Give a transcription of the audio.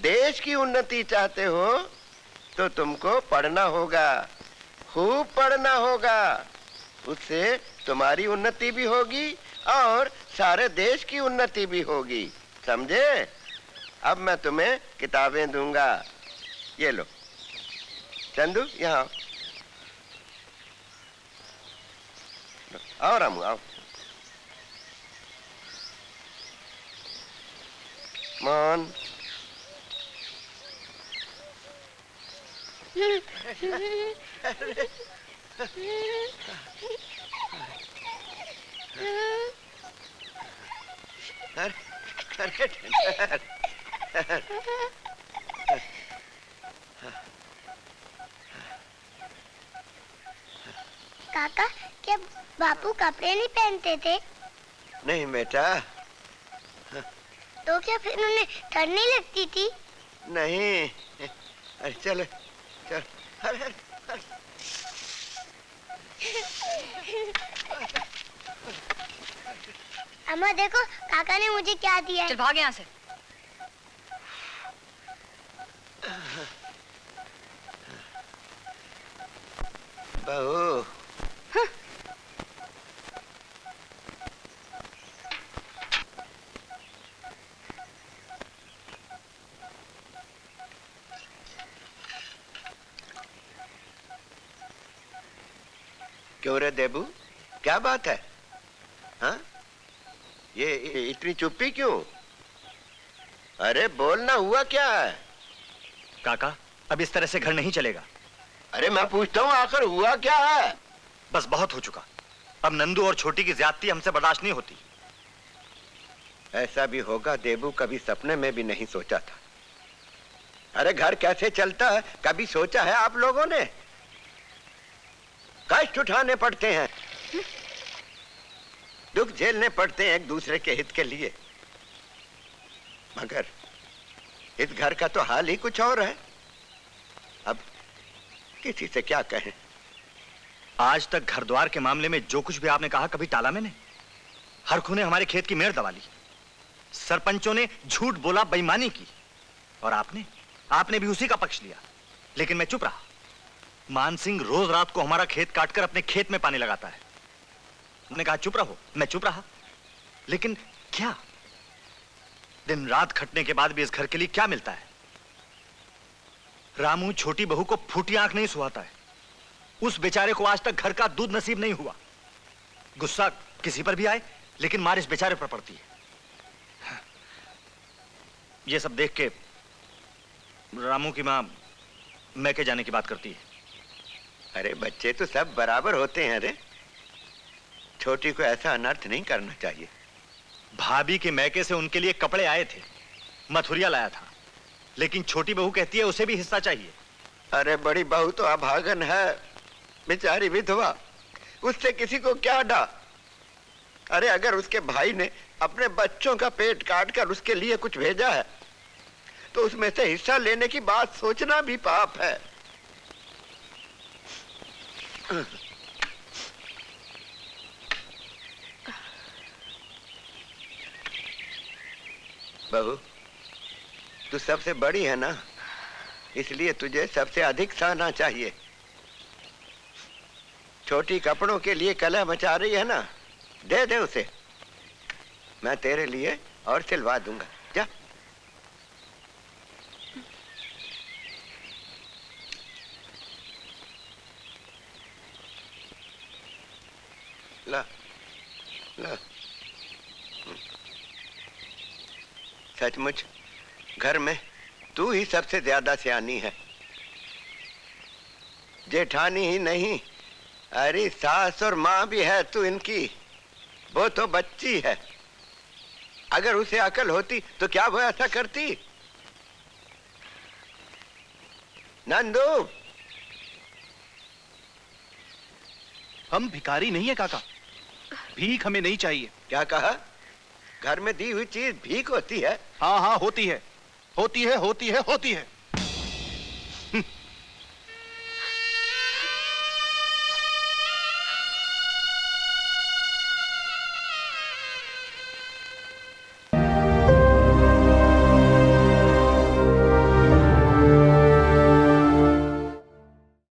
देश की उन्नति चाहते हो तो तुमको पढ़ना होगा, खूब पढ़ना होगा। उससे तुम्हारी उन्नति भी होगी और सारे देश की उन्नति भी होगी, समझे? अब मैं तुम्हें किताबें दूंगा, ये लो। चंदू यहाँ आओ। रामू आओ। मान काका, क्या बापू कपड़े नहीं पहनते थे? नहीं बेटा। तो क्या फिर उन्हें ठंड नहीं लगती थी? नहीं। अरे चल चल। अरे अम्मा देखो, काका ने मुझे क्या दिया है। चल भाग यहाँ से। बहू, क्यों रे देबू, क्या बात है? हाँ, ये इतनी चुप्पी क्यों? अरे बोलना, हुआ क्या है? काका, अब इस तरह से घर नहीं चलेगा। अरे मैं पूछता हूँ, आखिर हुआ क्या है? बस बहुत हो चुका। अब नंदू और छोटी की ज्यादती हमसे बर्दाश्त नहीं होती। ऐसा भी होगा देबू, कभी सपने में भी नहीं सोचा था। अरे घर कैसे चलता है, कभी सोचा है आप लोगों ने? कष्ट उठाने पड़ते हैं, दुख झेलने पड़ते हैं एक दूसरे के हित के लिए, मगर इस घर का तो हाल ही कुछ और है। अब किसी से क्या कहें? आज तक घर द्वार के मामले में जो कुछ भी आपने कहा कभी टाला मैंने। हर खूने हमारे खेत की मेड़ दबा ली, सरपंचों ने झूठ बोला, बेईमानी की, और आपने भी उसी का पक्ष लिया। लेकिन मैं चुप रहा। मान सिंह रोज रात को हमारा खेत काटकर अपने खेत में पानी लगाता है। उन्होंने कहा चुप रहो, मैं चुप रहा। लेकिन क्या, दिन रात खटने के बाद भी इस घर के लिए क्या मिलता है? रामू छोटी बहू को फूटी आंख नहीं सुहाता है। उस बेचारे को आज तक घर का दूध नसीब नहीं हुआ। गुस्सा किसी पर भी आए, लेकिन मार इस बेचारे पर पड़ती है। ये सब देख के रामू की मां मैके जाने की बात करती है। अरे बच्चे तो सब बराबर होते हैं रे, छोटी को ऐसा अनर्थ नहीं करना चाहिए। भाभी के मैके से उनके लिए कपड़े आए थे, मथुरिया लाया था, लेकिन छोटी बहू कहती है उसे भी हिस्सा चाहिए। अरे बड़ी बहू तो अभागन है, बेचारी विधवा, उससे किसी को क्या डा? अरे अगर उसके भाई ने अपने बच्चों का पेट काटकर उसके लिए कुछ भेजा है तो उसमें से हिस्सा लेने की बात सोचना भी पाप है। बहू, तू सबसे बड़ी है ना, इसलिए तुझे सबसे अधिक सहना चाहिए। छोटी कपड़ों के लिए कलह मचा रही है ना, दे दे उसे, मैं तेरे लिए और सिलवा दूंगा। जा। ला ला। सचमुच घर में तू ही सबसे ज्यादा सियानी है। जेठानी ही नहीं, अरे सास और माँ भी है तू इनकी। वो तो बच्ची है, अगर उसे अकल होती तो क्या वो ऐसा करती? नंदू, हम भिखारी नहीं है काका, भीख हमें नहीं चाहिए। क्या कहा? घर में दी हुई चीज भीख होती है? हाँ हाँ होती है, होती है, होती है, होती है।